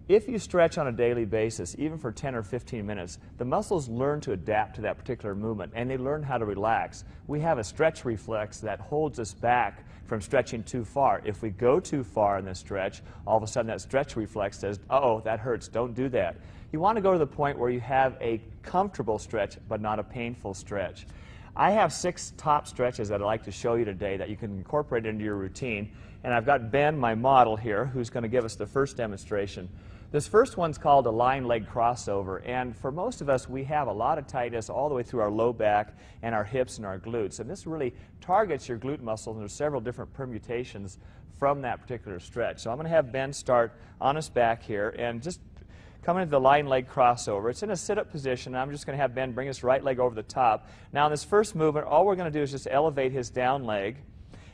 If you stretch on a daily basis, even for 10 or 15 minutes, the muscles learn to adapt to that particular movement, and they learn how to relax. We have a stretch reflex that holds us back from stretching too far. If we go too far in the stretch, all of a sudden that stretch reflex says, uh-oh, that hurts, don't do that. You want to go to the point where you have a comfortable stretch, but not a painful stretch. I have 6 top stretches that I'd like to show you today that you can incorporate into your routine, and I've got Ben, my model here, who's going to give us the first demonstration. This first one's called a lying leg crossover, and for most of us, we have a lot of tightness all the way through our low back and our hips and our glutes, and this really targets your glute muscles, and there's several different permutations from that particular stretch. So I'm going to have Ben start on his back here and just come into the lying leg crossover. It's in a sit-up position. I'm just going to have Ben bring his right leg over the top. Now in this first movement, all we're going to do is just elevate his down leg,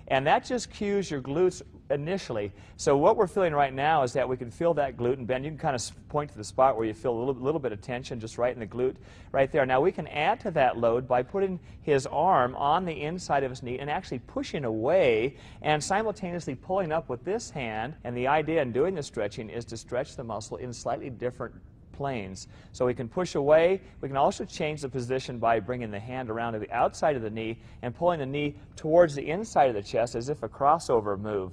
and that just cues your glutes initially. So what we're feeling right now is that we can feel that glute, and Ben, you can kind of point to the spot where you feel a little bit of tension just right in the glute right there. Now we can add to that load by putting his arm on the inside of his knee and actually pushing away and simultaneously pulling up with this hand, and the idea in doing the stretching is to stretch the muscle in slightly different planes. So we can push away. We can also change the position by bringing the hand around to the outside of the knee and pulling the knee towards the inside of the chest as if a crossover move.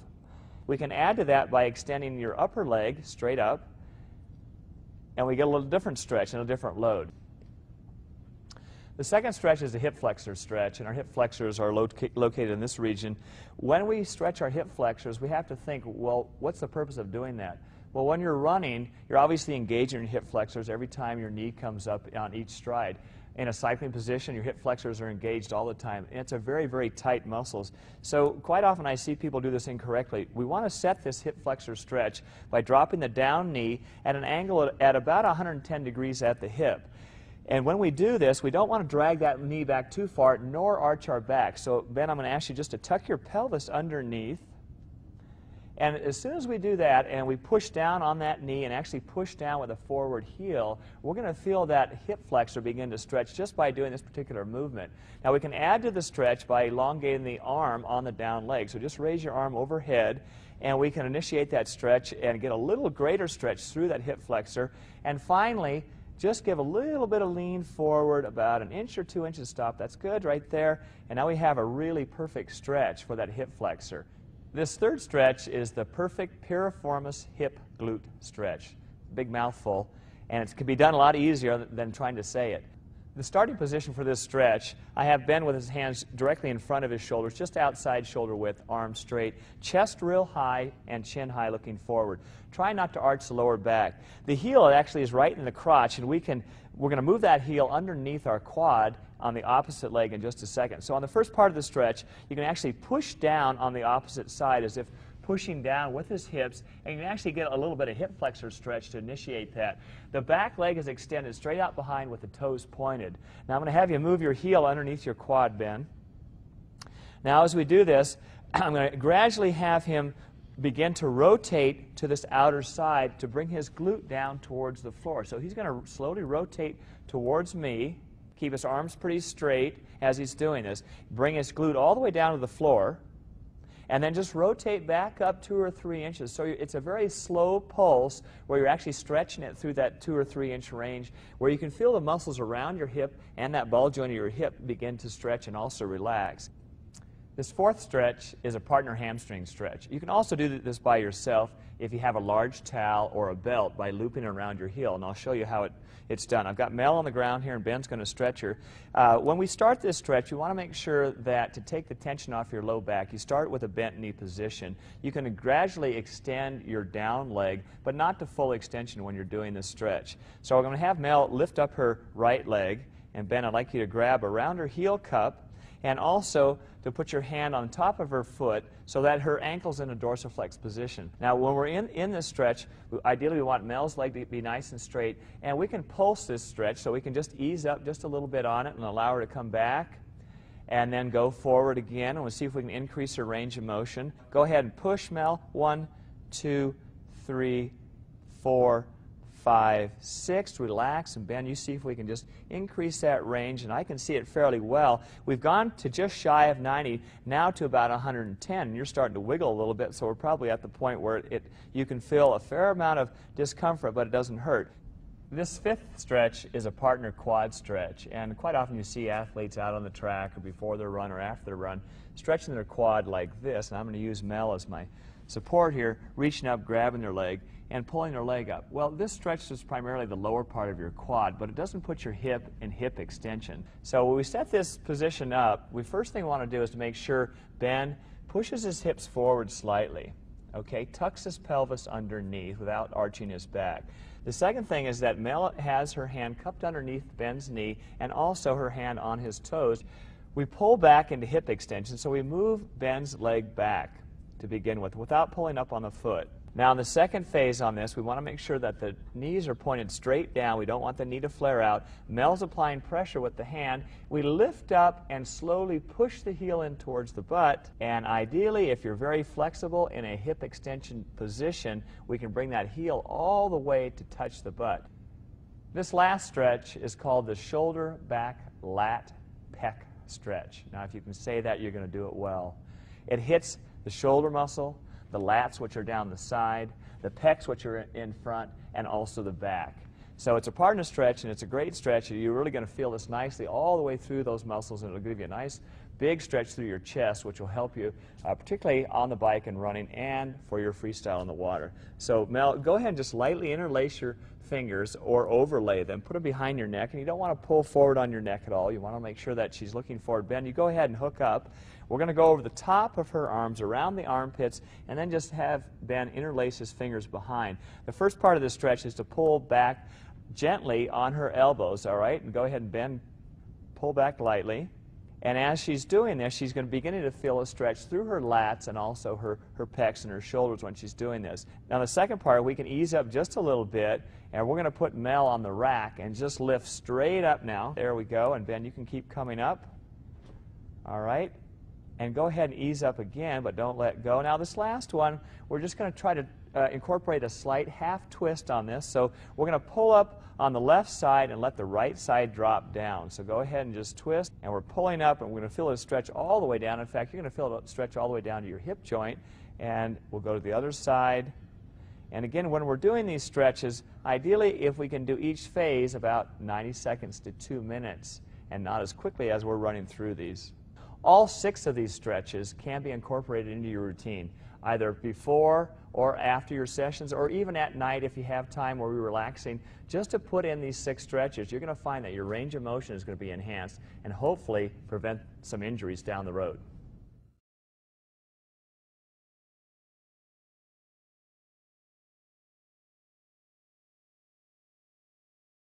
We can add to that by extending your upper leg straight up, and we get a little different stretch and a different load. The second stretch is the hip flexor stretch, and our hip flexors are located in this region. When we stretch our hip flexors, we have to think, well, what's the purpose of doing that? Well, when you're running, you're obviously engaging your hip flexors every time your knee comes up on each stride. In a cycling position, your hip flexors are engaged all the time, and it's a very, very tight muscles. So quite often I see people do this incorrectly. We want to set this hip flexor stretch by dropping the down knee at an angle at about 110 degrees at the hip. And when we do this, we don't want to drag that knee back too far, nor arch our back. So Ben, I'm going to ask you just to tuck your pelvis underneath. And as soon as we do that and we push down on that knee and actually push down with a forward heel, we're going to feel that hip flexor begin to stretch just by doing this particular movement. Now we can add to the stretch by elongating the arm on the down leg. So just raise your arm overhead, and we can initiate that stretch and get a little greater stretch through that hip flexor. And finally, just give a little bit of lean forward, about 1 inch or 2 inches. Stop. That's good right there. And now we have a really perfect stretch for that hip flexor. This third stretch is the perfect piriformis hip glute stretch. Big mouthful, and it can be done a lot easier than trying to say it. The starting position for this stretch, I have Ben with his hands directly in front of his shoulders, just outside shoulder width, arms straight, chest real high, and chin high looking forward. Try not to arch the lower back. The heel actually is right in the crotch, and we're going to move that heel underneath our quad on the opposite leg in just a second. So on the first part of the stretch, you can actually push down on the opposite side as if pushing down with his hips, and you can actually get a little bit of hip flexor stretch to initiate that. The back leg is extended straight out behind with the toes pointed. Now I'm going to have you move your heel underneath your quad, Ben. Now as we do this, I'm going to gradually have him begin to rotate to this outer side to bring his glute down towards the floor. So he's going to slowly rotate towards me, keep his arms pretty straight as he's doing this, bring his glute all the way down to the floor, and then just rotate back up 2 or 3 inches. So it's a very slow pulse where you're actually stretching it through that 2 or 3 inch range, where you can feel the muscles around your hip and that ball joint of your hip begin to stretch and also relax. This fourth stretch is a partner hamstring stretch. You can also do this by yourself if you have a large towel or a belt by looping it around your heel, and I'll show you how it's done. I've got Mel on the ground here, and Ben's going to stretch her. When we start this stretch, you want to make sure that to take the tension off your low back, you start with a bent knee position. You can gradually extend your down leg, but not to full extension when you're doing this stretch. So we're going to have Mel lift up her right leg, and Ben, I'd like you to grab around her heel cup, and also to put your hand on top of her foot so that her ankle's in a dorsiflex position. Now, when we're in this stretch, ideally we want Mel's leg to be nice and straight, and we can pulse this stretch, so we can just ease up just a little bit on it and allow her to come back, and then go forward again, and we'll see if we can increase her range of motion. Go ahead and push, Mel. 1, 2, 3, 4, 5, 6. Relax and bend. You see if we can just increase that range, and I can see it fairly well. We've gone to just shy of 90, now to about 110. And you're starting to wiggle a little bit, so we're probably at the point where you can feel a fair amount of discomfort, but it doesn't hurt. This fifth stretch is a partner quad stretch, and quite often you see athletes out on the track or before their run or after their run stretching their quad like this, and I'm going to use Mel as my support here, reaching up, grabbing their leg, and pulling their leg up. Well, this stretches primarily the lower part of your quad, but it doesn't put your hip in hip extension. So when we set this position up, the first thing we want to do is to make sure Ben pushes his hips forward slightly, okay, tucks his pelvis underneath without arching his back. The second thing is that Mel has her hand cupped underneath Ben's knee and also her hand on his toes. We pull back into hip extension, so we move Ben's leg back to begin with without pulling up on the foot. Now in the second phase on this, we want to make sure that the knees are pointed straight down. We don't want the knee to flare out. Mel's applying pressure with the hand. We lift up and slowly push the heel in towards the butt, and ideally, if you're very flexible in a hip extension position, we can bring that heel all the way to touch the butt. This last stretch is called the shoulder back lat pec stretch. Now if you can say that, you're going to do it well. It hits the shoulder muscle, the lats, which are down the side, the pecs, which are in front, and also the back. So it's a partner stretch, and it's a great stretch. You're really going to feel this nicely all the way through those muscles, and it'll give you a nice big stretch through your chest, which will help you particularly on the bike and running and for your freestyle in the water. So Mel, go ahead and just lightly interlace your fingers or overlay them. Put them behind your neck, and you don't want to pull forward on your neck at all. You want to make sure that she's looking forward. Ben, you go ahead and hook up. We're going to go over the top of her arms, around the armpits, and then just have Ben interlace his fingers behind. The first part of this stretch is to pull back gently on her elbows, all right? And go ahead and bend, pull back lightly. And as she's doing this, she's going to begin to feel a stretch through her lats and also her pecs and her shoulders when she's doing this. Now the second part, we can ease up just a little bit, and we're going to put Mel on the rack and just lift straight up now. There we go. And Ben, you can keep coming up. All right. And go ahead and ease up again, but don't let go. Now this last one, we're just going to try to incorporate a slight half twist on this. So we're going to pull up on the left side and let the right side drop down. So go ahead and just twist, and we're pulling up, and we're going to feel it stretch all the way down. In fact, you're going to feel it stretch all the way down to your hip joint, and we'll go to the other side. And again, when we're doing these stretches, ideally if we can do each phase about 90 seconds to 2 minutes and not as quickly as we're running through these. All 6 of these stretches can be incorporated into your routine, either before or after your sessions, or even at night if you have time where you're relaxing. Just to put in these 6 stretches, you're going to find that your range of motion is going to be enhanced and hopefully prevent some injuries down the road.